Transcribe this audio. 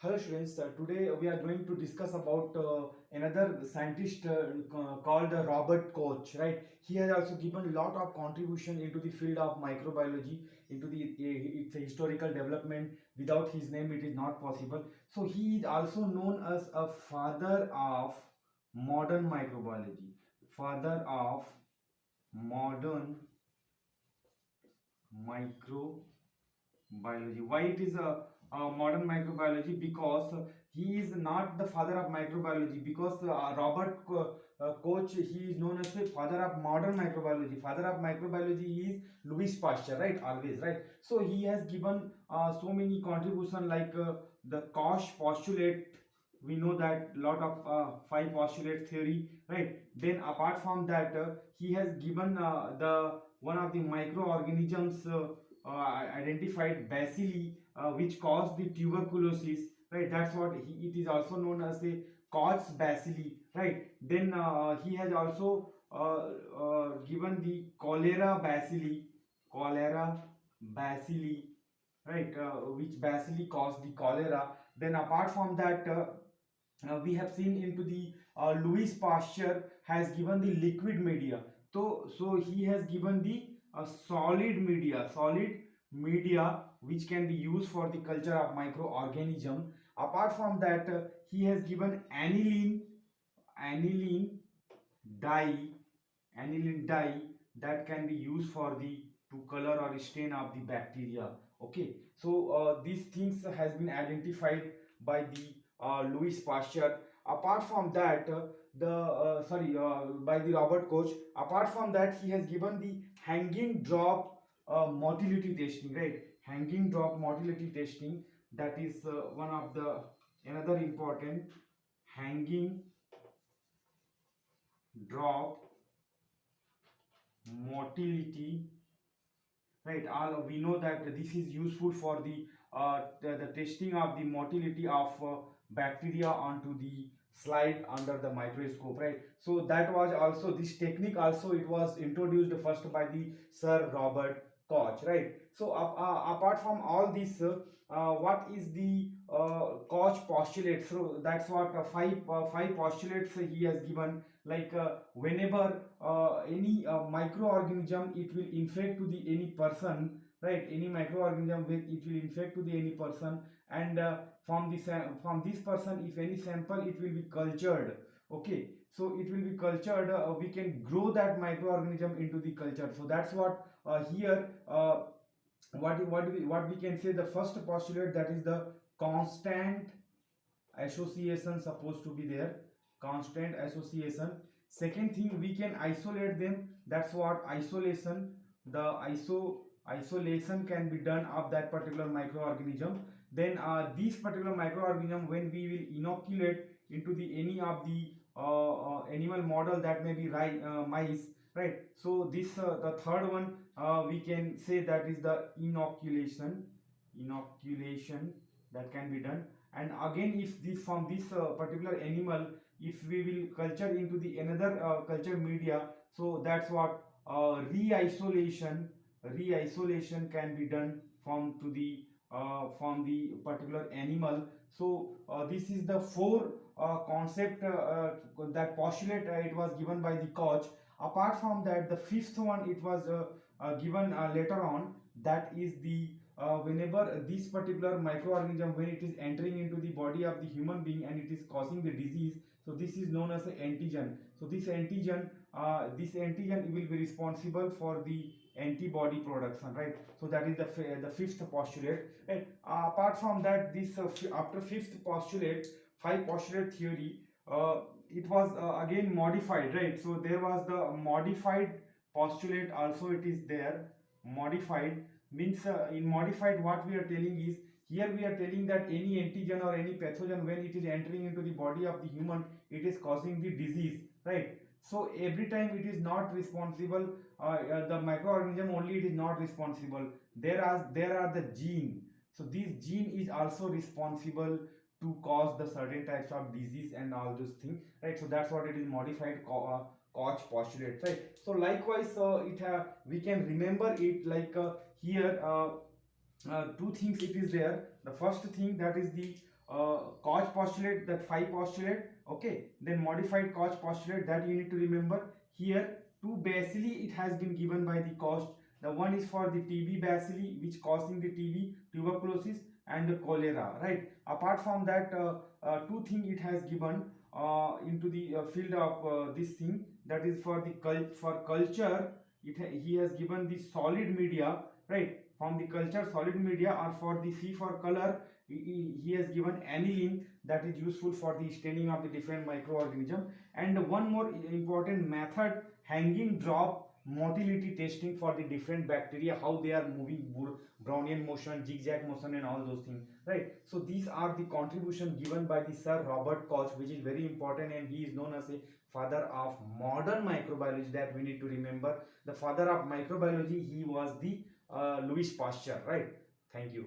Hello students, today we are going to discuss about another scientist called Robert Koch, right? He has also given a lot of contribution into the field of microbiology, into the its historical development. Without his name, it is not possible. So he is also known as a father of modern microbiology, father of modern microbiology. Why it is a modern microbiology? Because he is not the father of microbiology. Because Koch, he is known as the father of modern microbiology. Father of microbiology is Louis Pasteur, right? Always, right? So he has given so many contribution like the Koch postulate. We know that lot of five postulate theory, right? Then apart from that, he has given the one of the microorganisms identified bacilli which caused the tuberculosis, right? That's what it is also known as the Koch's bacilli, right? Then he has also given the cholera bacilli, right? Which bacilli caused the cholera. Then apart from that, we have seen into the Louis Pasteur has given the liquid media. So he has given the solid media which can be used for the culture of microorganism. Apart from that, he has given aniline dye, aniline dye that can be used for the to color or stain of the bacteria. Okay, so these things has been identified by the Louis Pasteur. Apart from that, the sorry by the Robert Koch. Apart from that, he has given the hanging drop motility testing, right? Hanging drop motility testing, that is one of the another important hanging drop motility, right? All we know that this is useful for the testing of the motility of bacteria onto the slide under the microscope, right? So that was also this technique also it was introduced first by the Sir Robert Koch, right? So apart from all this, what is the Koch postulate? So that's what five postulates he has given, like whenever any microorganism it will infect to the any person, right? Any microorganism with it will infect to the any person, and from this person if any sample it will be cultured. Okay, so it will be cultured, we can grow that microorganism into the culture. So that's what here what we can say, the first postulate, that is the constant association supposed to be there, constant association. Second thing, we can isolate them, that's what isolation, the isolation can be done of that particular microorganism. Then this particular microorganism, when we will inoculate into the any of the animal model, that may be mice, right? So this the third one, we can say that is the inoculation that can be done. And again, if this from this particular animal, if we will culture into the another culture media, so that's what re-isolation can be done from the particular animal. So this is the four concept that postulate it was given by the Koch. Apart from that, the fifth one it was given later on, that is the whenever this particular microorganism, when it is entering into the body of the human being and it is causing the disease, so this is known as an antigen. So this antigen will be responsible for the antibody production, right? So that is the fifth postulate, right? Apart from that, this after fifth postulate, five postulate theory, it was again modified, right? So there was the modified postulate also, it is there. Modified means in modified, what we are telling is, here we are telling that any antigen or any pathogen, when it is entering into the body of the human, it is causing the disease, right? So every time it is not responsible, the microorganism only it is not responsible, there are the gene. So this gene is also responsible to cause the certain types of disease and all those things, right? So that's what it is modified Koch postulate, right? So likewise, we can remember it like here two things it is there. The first thing, that is the Koch postulate, that 5 postulate, okay, then modified Koch postulate, that you need to remember. Here two bacilli it has been given by the Koch. The one is for the TB bacilli which causing the TB, tuberculosis and the cholera, right? Apart from that, two thing it has given into the field of this thing, that is for the for culture. He has given the solid media, right? From the culture solid media, or for the C for color, he has given aniline, that is useful for the staining of the different microorganism. And one more important method, hanging drop motility testing for the different bacteria, how they are moving, Brownian motion, zigzag motion and all those things, right? So these are the contribution given by the Sir Robert Koch, which is very important, and he is known as a father of modern microbiology, that we need to remember. The father of microbiology, he was the Louis Pasteur, right? Thank you.